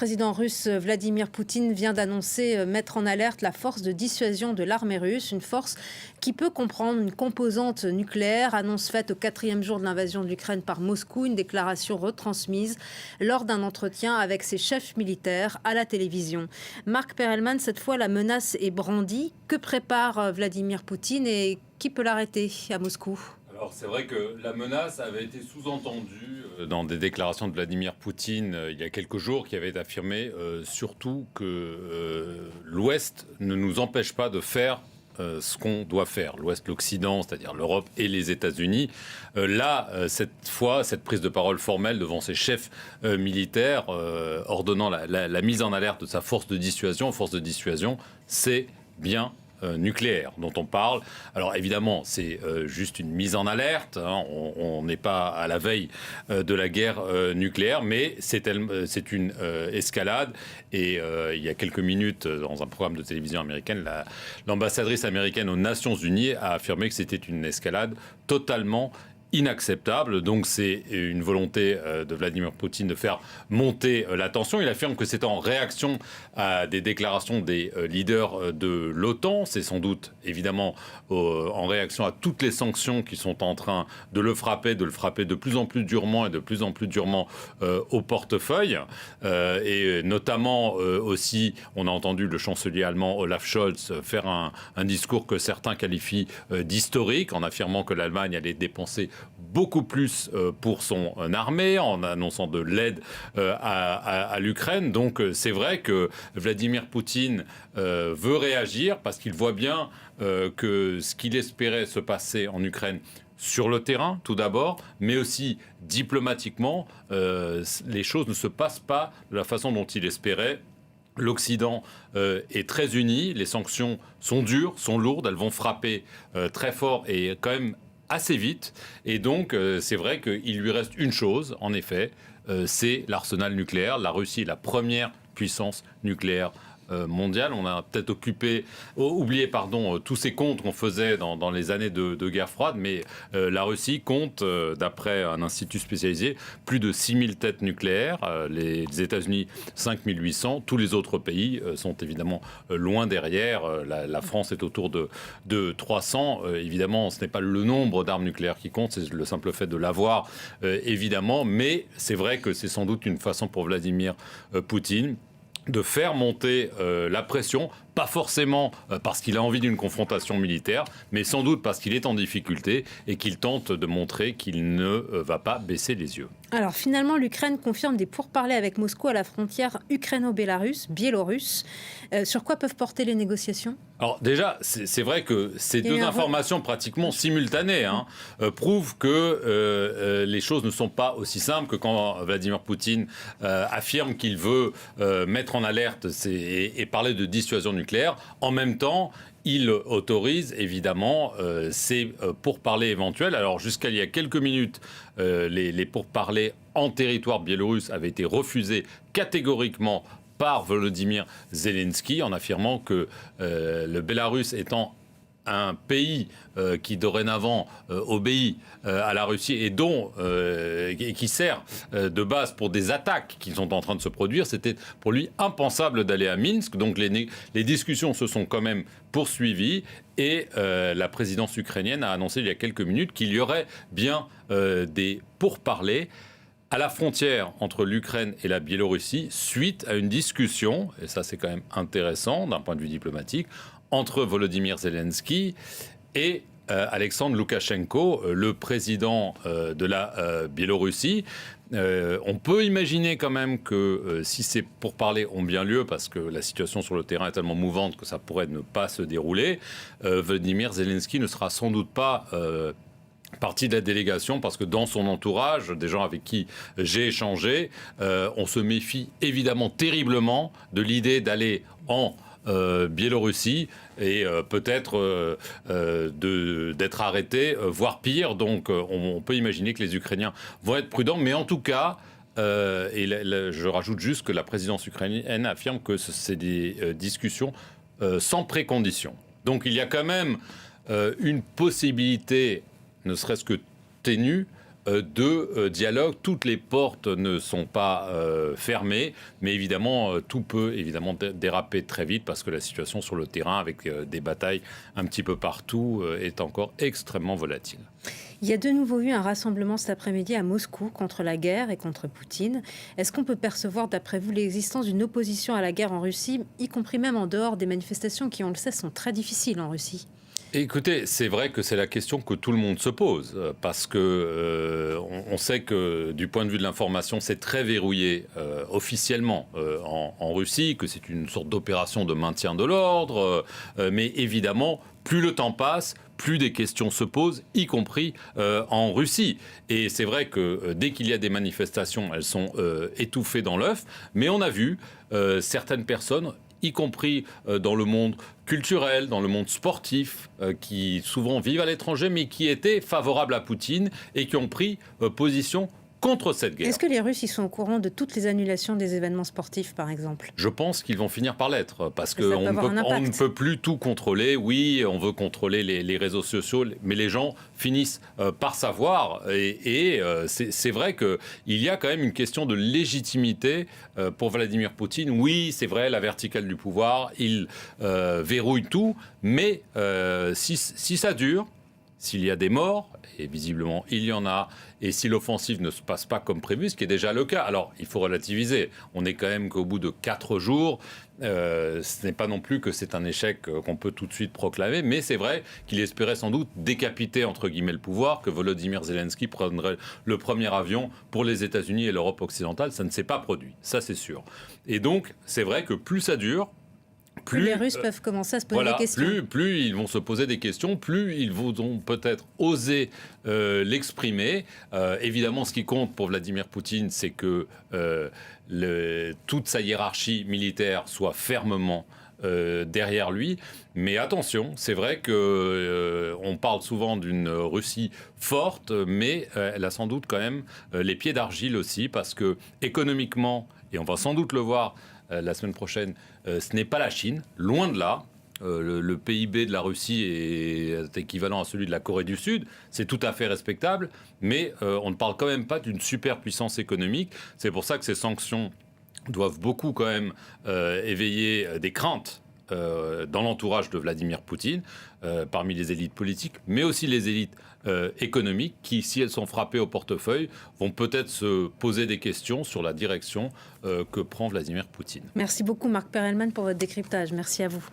président russe Vladimir Poutine vient d'annoncer mettre en alerte la force de dissuasion de l'armée russe, une force qui peut comprendre une composante nucléaire, annonce faite au 4e jour de l'invasion de l'Ukraine par Moscou, une déclaration retransmise lors d'un entretien avec ses chefs militaires à la télévision. Marc Perelman, cette fois la menace est brandie. Que prépare Vladimir Poutine et qui peut l'arrêter à Moscou ? Alors c'est vrai que la menace avait été sous-entendue dans des déclarations de Vladimir Poutine il y a quelques jours, qui avait affirmé surtout que l'Ouest ne nous empêche pas de faire ce qu'on doit faire. L'Ouest, l'Occident, c'est-à-dire l'Europe et les États-Unis. Cette fois, cette prise de parole formelle devant ses chefs militaires, ordonnant la mise en alerte de sa force de dissuasion. Force de dissuasion, c'est bien nucléaire dont on parle. Alors évidemment, c'est juste une mise en alerte. Hein. On n'est pas à la veille de la guerre nucléaire, mais c'est une escalade. Et il y a quelques minutes, dans un programme de télévision américaine, l'ambassadrice américaine aux Nations Unies a affirmé que c'était une escalade totalement inacceptable. Donc c'est une volonté de Vladimir Poutine de faire monter la tension. Il affirme que c'est en réaction à des déclarations des leaders de l'OTAN. C'est sans doute évidemment en réaction à toutes les sanctions qui sont en train de le frapper de plus en plus durement et de plus en plus durement au portefeuille. Et notamment aussi, on a entendu le chancelier allemand Olaf Scholz faire un discours que certains qualifient d'historique, en affirmant que l'Allemagne allait dépenser beaucoup plus pour son armée, en annonçant de l'aide à l'Ukraine. Donc c'est vrai que Vladimir Poutine veut réagir parce qu'il voit bien que ce qu'il espérait se passer en Ukraine sur le terrain, tout d'abord, mais aussi diplomatiquement, les choses ne se passent pas de la façon dont il espérait. L'Occident est très uni, les sanctions sont dures, sont lourdes, elles vont frapper très fort et quand même assez vite. Et donc, c'est vrai qu'il lui reste une chose, en effet, c'est l'arsenal nucléaire. La Russie est la première puissance nucléaire mondiale. On a peut-être oublié tous ces comptes qu'on faisait dans les années de guerre froide, mais la Russie compte, d'après un institut spécialisé, plus de 6000 têtes nucléaires, les États-Unis 5800, tous les autres pays sont évidemment loin derrière. La France est autour de 300. Évidemment, ce n'est pas le nombre d'armes nucléaires qui compte, c'est le simple fait de l'avoir, évidemment, mais c'est vrai que c'est sans doute une façon pour Vladimir Poutine de faire monter la pression, pas forcément parce qu'il a envie d'une confrontation militaire, mais sans doute parce qu'il est en difficulté et qu'il tente de montrer qu'il ne va pas baisser les yeux. Alors finalement, l'Ukraine confirme des pourparlers avec Moscou à la frontière ukraino-biélorusse. Sur quoi peuvent porter les négociations ? Alors déjà, c'est vrai que ces deux informations pratiquement simultanées prouvent que les choses ne sont pas aussi simples que quand Vladimir Poutine affirme qu'il veut mettre en alerte et parler de dissuasion nucléaire. En même temps, il autorise évidemment ces pourparlers éventuels. Alors jusqu'à il y a quelques minutes, les pourparlers en territoire biélorusse avaient été refusés catégoriquement par Volodymyr Zelensky, en affirmant que le Bélarus étant un pays qui dorénavant obéit à la Russie et qui sert de base pour des attaques qui sont en train de se produire, c'était pour lui impensable d'aller à Minsk. Donc les discussions se sont quand même poursuivies et la présidence ukrainienne a annoncé il y a quelques minutes qu'il y aurait bien des pourparlers à la frontière entre l'Ukraine et la Biélorussie, suite à une discussion, et ça c'est quand même intéressant d'un point de vue diplomatique, entre Volodymyr Zelensky et Alexandre Loukachenko, le président de la Biélorussie. On peut imaginer quand même que si ces pourparlers ont bien lieu, parce que la situation sur le terrain est tellement mouvante que ça pourrait ne pas se dérouler, Volodymyr Zelensky ne sera sans doute pas partie de la délégation, parce que dans son entourage, des gens avec qui j'ai échangé, on se méfie évidemment terriblement de l'idée d'aller en Biélorussie et peut-être d'être arrêté, voire pire. Donc on peut imaginer que les Ukrainiens vont être prudents, mais en tout cas, je rajoute juste que la présidence ukrainienne affirme que c'est des discussions sans précondition. Donc il y a quand même une possibilité, ne serait-ce que ténue, de dialogue. Toutes les portes ne sont pas fermées, mais évidemment, tout peut évidemment déraper très vite parce que la situation sur le terrain, avec des batailles un petit peu partout, est encore extrêmement volatile. Il y a de nouveau eu un rassemblement cet après-midi à Moscou contre la guerre et contre Poutine. Est-ce qu'on peut percevoir, d'après vous, l'existence d'une opposition à la guerre en Russie, y compris même en dehors des manifestations qui, on le sait, sont très difficiles en Russie ? Écoutez, c'est vrai que c'est la question que tout le monde se pose, parce que on sait que du point de vue de l'information, c'est très verrouillé officiellement en Russie, que c'est une sorte d'opération de maintien de l'ordre, mais évidemment, plus le temps passe, plus des questions se posent, y compris en Russie. Et c'est vrai que dès qu'il y a des manifestations, elles sont étouffées dans l'œuf, mais on a vu certaines personnes, y compris dans le monde culturel, dans le monde sportif, qui souvent vivent à l'étranger, mais qui étaient favorables à Poutine et qui ont pris position contre cette guerre. Est-ce que les Russes ils sont au courant de toutes les annulations des événements sportifs, par exemple ? Je pense qu'ils vont finir par l'être, parce qu'on ne peut plus tout contrôler. Oui, on veut contrôler les réseaux sociaux, mais les gens finissent par savoir. Et c'est vrai qu'il y a quand même une question de légitimité pour Vladimir Poutine. Oui, c'est vrai, la verticale du pouvoir, il verrouille tout, mais si ça dure, s'il y a des morts, et visiblement il y en a, et si l'offensive ne se passe pas comme prévu, ce qui est déjà le cas. Alors, il faut relativiser. On est quand même qu'au bout de 4 jours, ce n'est pas non plus que c'est un échec qu'on peut tout de suite proclamer, mais c'est vrai qu'il espérait sans doute décapiter, entre guillemets, le pouvoir, que Volodymyr Zelensky prendrait le premier avion pour les États-Unis et l'Europe occidentale. Ça ne s'est pas produit, ça c'est sûr. Et donc, c'est vrai que plus ça dure, plus les Russes peuvent commencer à se poser des questions. Plus ils vont se poser des questions, plus ils vont peut-être oser l'exprimer. Évidemment, ce qui compte pour Vladimir Poutine, c'est que toute sa hiérarchie militaire soit fermement derrière lui. Mais attention, c'est vrai qu'on parle souvent d'une Russie forte, mais elle a sans doute quand même les pieds d'argile aussi, parce que économiquement, et on va sans doute le voir la semaine prochaine, ce n'est pas la Chine, loin de là. Le PIB de la Russie est équivalent à celui de la Corée du Sud. C'est tout à fait respectable, mais on ne parle quand même pas d'une superpuissance économique. C'est pour ça que ces sanctions doivent beaucoup quand même éveiller des craintes dans l'entourage de Vladimir Poutine, parmi les élites politiques, mais aussi les élites économiques qui, si elles sont frappées au portefeuille, vont peut-être se poser des questions sur la direction que prend Vladimir Poutine. Merci beaucoup Marc Perelman pour votre décryptage. Merci à vous.